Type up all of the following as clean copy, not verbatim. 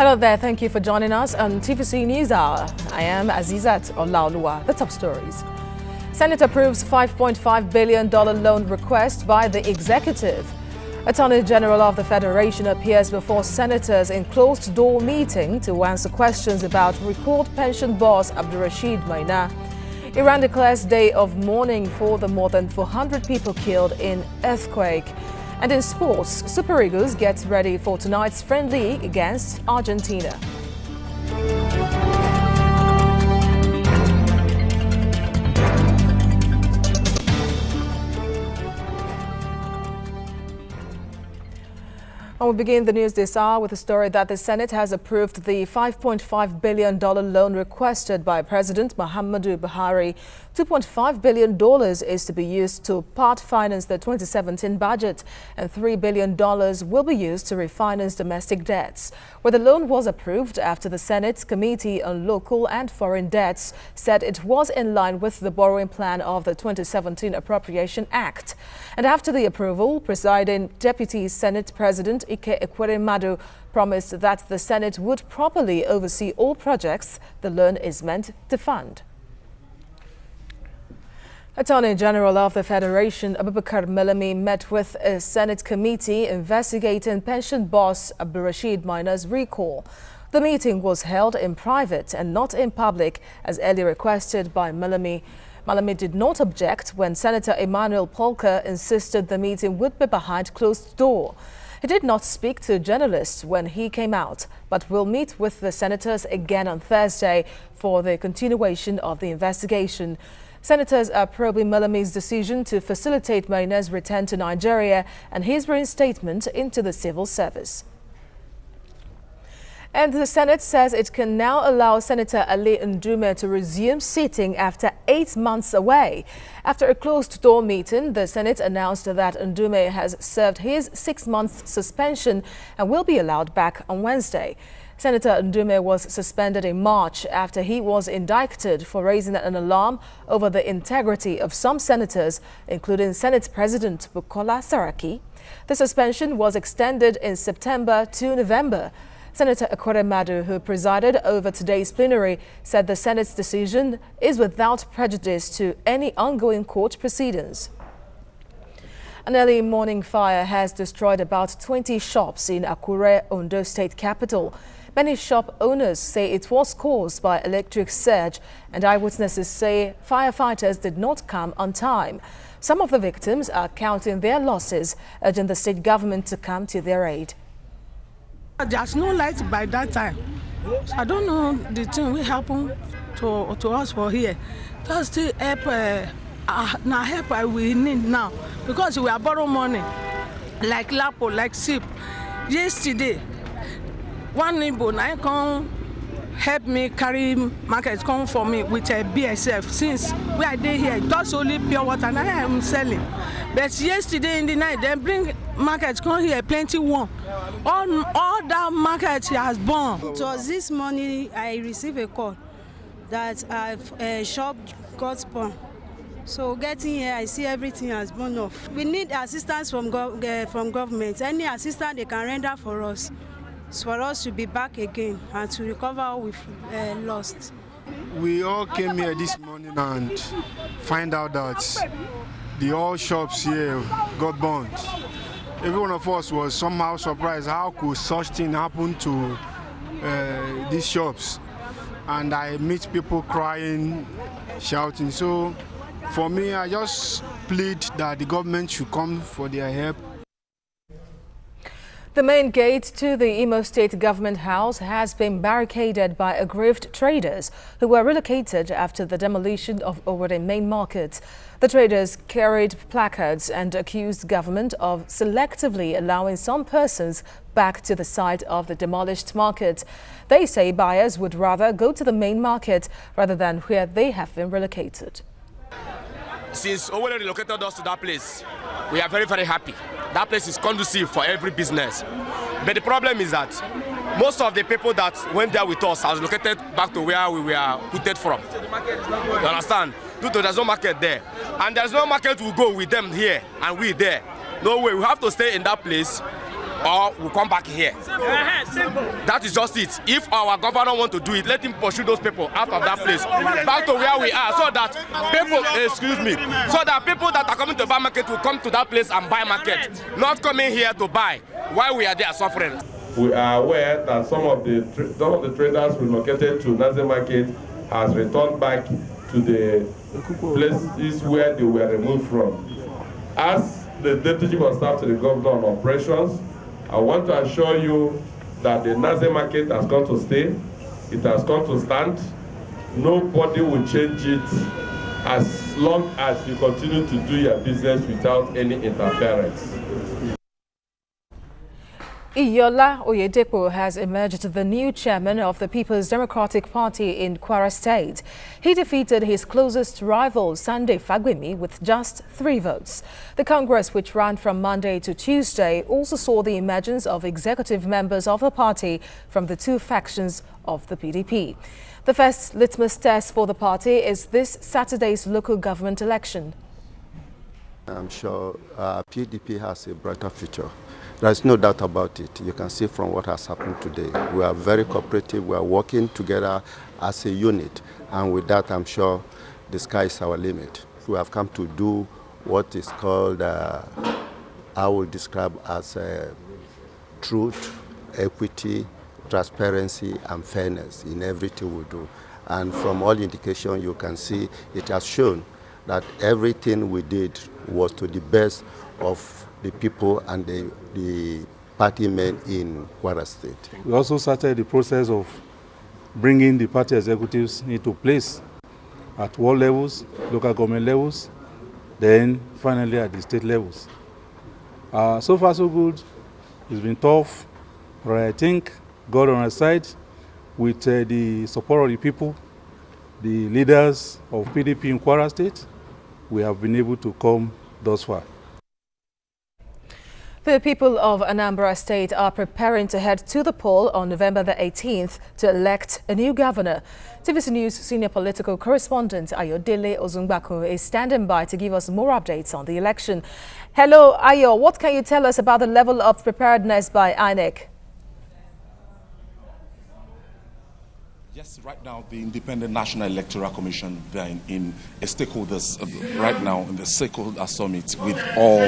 Hello there, thank you for joining us on TVC News Hour. I am Azeezat Olaoluwa. The top stories. Senate approves $5.5 billion loan request by the executive. Attorney General of the Federation appears before senators in closed-door meeting to answer questions about record pension boss Abdulrasheed Maina. Iran declares day of mourning for the more than 400 people killed in earthquake. And in sports, Super Eagles get ready for tonight's friendly against Argentina. And we begin the news this hour with a story that the Senate has approved the $5.5 billion loan requested by President Muhammadu Buhari. $2.5 billion is to be used to part finance the 2017 budget, and $3 billion will be used to refinance domestic debts. Where the loan was approved after the Senate's Committee on Local and Foreign Debts said it was in line with the borrowing plan of the 2017 Appropriation Act. And after the approval, presiding Deputy Senate President Ike Ekweremadu promised that the Senate would properly oversee all projects the loan is meant to fund. Attorney General of the Federation Abubakar Malami met with a Senate committee investigating pension boss Abdulrasheed Maina's recall. The meeting was held in private and not in public, as earlier requested by Malami. Malami did not object when Senator Emmanuel Polka insisted the meeting would be behind closed door. He did not speak to journalists when he came out, but will meet with the senators again on Thursday for the continuation of the investigation. Senators are probing Malami's decision to facilitate Maina's return to Nigeria and his reinstatement into the civil service. And the Senate says it can now allow Senator Ali Ndume to resume sitting after 8 months away. After a closed-door meeting, the Senate announced that Ndume has served his 6-month suspension and will be allowed back on Wednesday. Senator Ndume was suspended in March after he was indicted for raising an alarm over the integrity of some senators, including Senate President Bukola Saraki. The suspension was extended in September to November. Senator Ekweremadu, who presided over today's plenary, said the Senate's decision is without prejudice to any ongoing court proceedings. An early morning fire has destroyed about 20 shops in Akure, Ondo State capital. Many shop owners say it was caused by electric surge, and eyewitnesses say firefighters did not come on time. Some of the victims are counting their losses, urging the state government to come to their aid. There's no light by that time. I don't know the thing will happen to us for here. Just to help, now help we need now, because we are borrowing money, like Lapo, like SIP. Yesterday, one neighbor now come help me carry market, come for me with a BSF. Since we are there here, that's only pure water and I am selling. But yesterday in the night, they bring market come here, plenty one. All that market has burned. It was this morning I received a call that a shop got burned. So getting here, I see everything has burned off. We need assistance from government. Any assistance they can render for us to be back again and to recover what we've lost. We all came here this morning and find out that all shops here got burned. Every one of us was somehow surprised how could such thing happen to these shops. And I meet people crying, shouting. So for me, I just plead that the government should come for their help. The main gate to the Imo State Government House has been barricaded by aggrieved traders who were relocated after the demolition of Owerri Main Market. The traders carried placards and accused government of selectively allowing some persons back to the site of the demolished market. They say buyers would rather go to the main market rather than where they have been relocated. Since Owerri relocated us to that place, we are very, very happy. That place is conducive for every business. But the problem is that most of the people that went there with us are located back to where we were put from. You understand? Due to there's no market there. And there's no market will go with them here and we there. No way. We have to stay in that place or we'll come back here. That is just it. If our governor want to do it, let him pursue those people out of that place, back to where we are, so that people, so that people that are coming to buy market will come to that place and buy market, not coming here to buy while we are there suffering. We are aware that some of the traders relocated to Naze Market has returned back to the places where they were removed from. As the Deputy Chief of Staff to the Governor on Operations, I want to assure you that the Naze Market has come to stay. It has come to stand. Nobody will change it as long as you continue to do your business without any interference. Iyola Oyedepo has emerged the new chairman of the People's Democratic Party in Kwara State. He defeated his closest rival, Sunday Fagbemi, with just 3 votes. The Congress, which ran from Monday to Tuesday, also saw the emergence of executive members of the party from the 2 factions of the PDP. The first litmus test for the party is this Saturday's local government election. I'm sure PDP has a brighter future. There's no doubt about it. You can see from what has happened today. We are very cooperative. We are working together as a unit. And with that, I'm sure the sky is our limit. We have come to do what is called, I will describe as truth, equity, transparency, and fairness in everything we do. And from all indication, you can see it has shown that everything we did was to the best of the people and the party men in Kwara State. We also started the process of bringing the party executives into place at world levels, local government levels, then finally at the state levels. So far so good. It's been tough, but I think God on our side with the support of the people, the leaders of PDP in Kwara State, we have been able to come thus far. The people of Anambra State are preparing to head to the poll on November the 18th to elect a new governor. TVC News senior political correspondent Ayodele Ozungbako is standing by to give us more updates on the election. Hello, Ayo. What can you tell us about the level of preparedness by INEC? Yes, right now the Independent National Electoral Commission, they're in a stakeholders right now in the stakeholder summit with all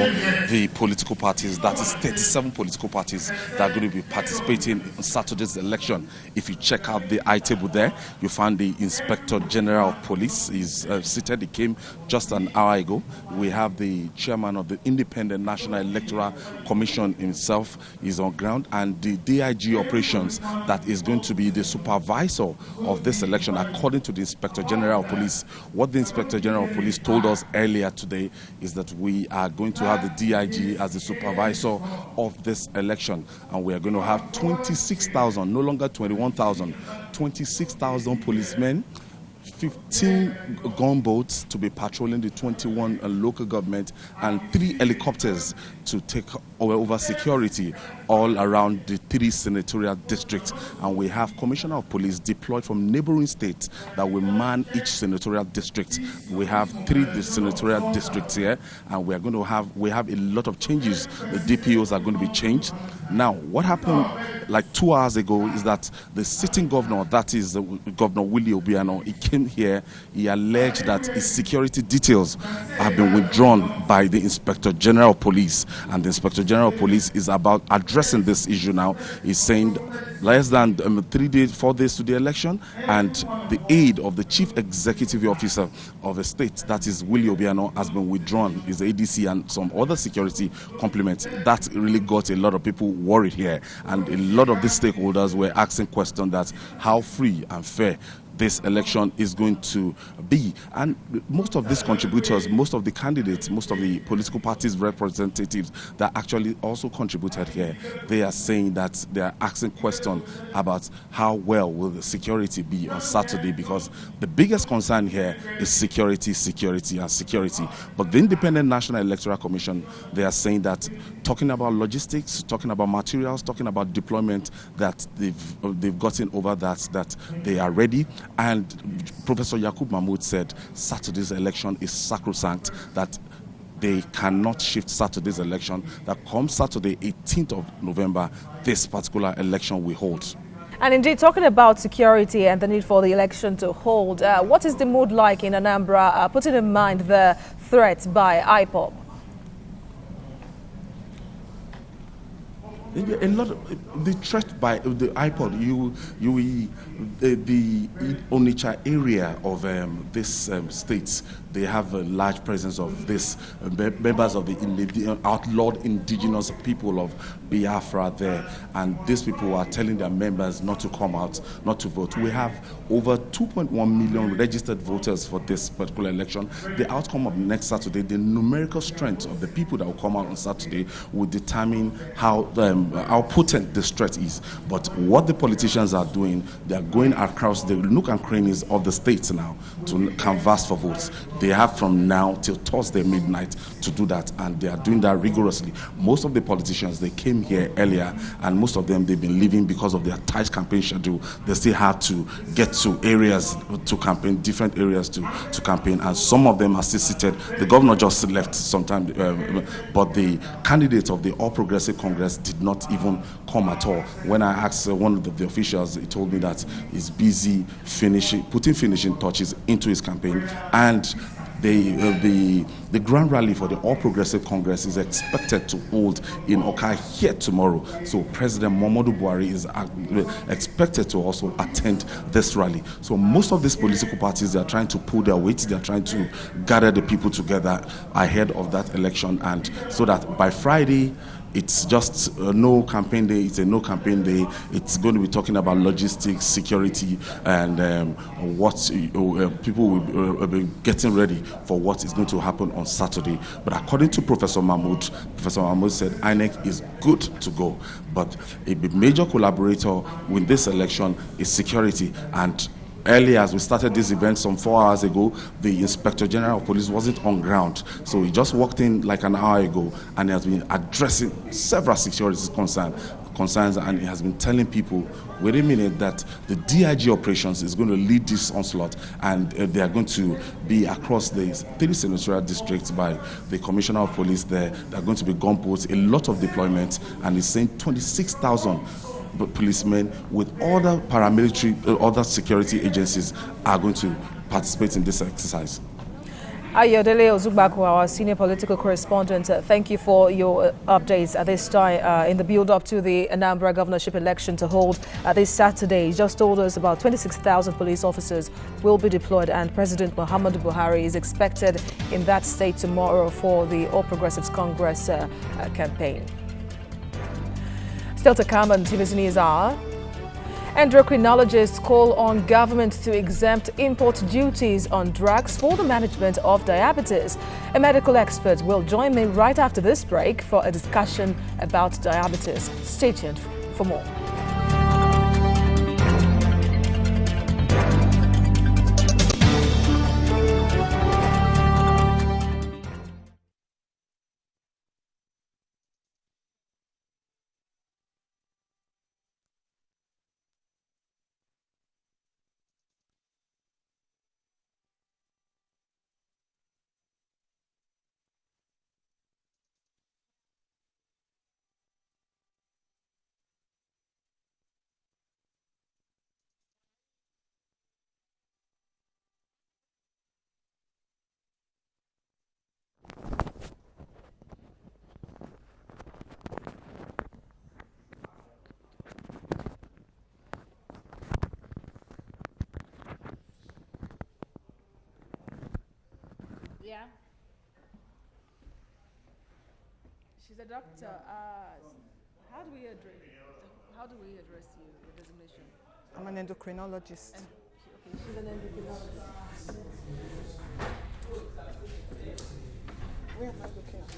the political parties. That is 37 political parties that are going to be participating in Saturday's election. If you check out the I-table there, you find the Inspector General of Police is seated. He came just an hour ago. We have the chairman of the Independent National Electoral Commission himself is on ground, and the DIG operations that is going to be the supervisor of this election, according to the Inspector General of Police. What the Inspector General of Police told us earlier today is that we are going to have the DIG as the supervisor of this election, and we are going to have 26,000, no longer 21,000, 26,000 policemen, 15 gunboats to be patrolling the 21 local government, and 3 helicopters to take over security all around the 3 senatorial districts. And we have Commissioner of Police deployed from neighboring states that will man each senatorial district. We have 3 senatorial districts here, and we have a lot of changes. The DPOs are going to be changed. Now, what happened like 2 hours ago is that the sitting governor, that is Governor Willie Obiano, he came here, he alleged that his security details have been withdrawn by the Inspector General of Police, and the Inspector General of Police is about addressing this issue now. He's saying less than 4 days to the election, and the aid of the Chief Executive Officer of the state, that is Willie Obiano, has been withdrawn. His ADC and some other security complements. That really got a lot of people worried here, and a lot of the stakeholders were asking questions that how free and fair this election is going to be. And most of these contributors, most of the candidates, most of the political parties' representatives that actually also contributed here, they are saying that they are asking questions about how well will the security be on Saturday, because the biggest concern here is security, security, and security. But the Independent National Electoral Commission, they are saying that talking about logistics, talking about materials, talking about deployment, that they've gotten over that they are ready. And Professor Yakub Mahmoud said Saturday's election is sacrosanct, that they cannot shift Saturday's election. That come Saturday, 18th of November, this particular election will hold. And indeed, talking about security and the need for the election to hold, what is the mood like in Anambra, putting in mind the threat by IPOB? A lot of the threat by the iPod, the Onitsha area of this states, they have a large presence of this members of the outlawed indigenous people of Biafra there, and these people are telling their members not to come out, not to vote. We have over 2.1 million registered voters for this particular election. The outcome of next Saturday, the numerical strength of the people that will come out on Saturday will determine how potent this threat is. But what the politicians are doing, they are going across the nook and crannies of the states now to canvass for votes. They have from now till Thursday midnight to do that, and they are doing that rigorously. Most of the politicians, they came here earlier, and most of them, they've been leaving because of their tight campaign schedule. They still had to get to areas to campaign, different areas to campaign, and some of them are still seated. The governor just left sometime, but the candidate of the All Progressive Congress did not even come at all. When I asked one of the officials, he told me that he's busy putting finishing touches into his campaign, and the grand rally for the All Progressive Congress is expected to hold in Oka here tomorrow. So President Muhammadu Buhari is expected to also attend this rally. So most of these political parties, they are trying to pull their weight. They are trying to gather the people together ahead of that election, and so that by Friday, it's just no campaign day. It's a no campaign day. It's going to be talking about logistics, security, and what people will be getting ready for what is going to happen on Saturday. But according to Professor Mahmoud said INEC is good to go. But a major collaborator with this election is security. And earlier, as we started this event some 4 hours ago, the Inspector General of Police wasn't on ground. So he just walked in like an hour ago, and he has been addressing several security concerns, and he has been telling people, wait a minute, that the DIG operations is going to lead this onslaught, and they are going to be across the 3 senatorial districts by the Commissioner of Police there. There are going to be gunboats, a lot of deployment, and he's saying 26,000 policemen with other paramilitary, other security agencies are going to participate in this exercise. Ayodele Ozugbaku, our senior political correspondent, thank you for your updates at this time in the build-up to the Anambra governorship election to hold this Saturday. He just told us about 26,000 police officers will be deployed, and President Muhammadu Buhari is expected in that state tomorrow for the All Progressives Congress campaign. Still to come on TV's News Hour. Endocrinologists call on government to exempt import duties on drugs for the management of diabetes. A medical expert will join me right after this break for a discussion about diabetes. Stay tuned for more. Yeah. She's a doctor. How do we address you, your designation? I'm an endocrinologist. Okay, she's an endocrinologist. Where am I looking at?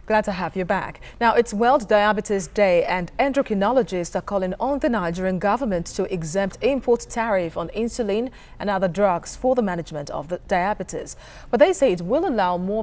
Glad to have you back. Now, it's World Diabetes Day and endocrinologists are calling on the Nigerian government to exempt import tariff on insulin and other drugs for the management of the diabetes. But they say it will allow more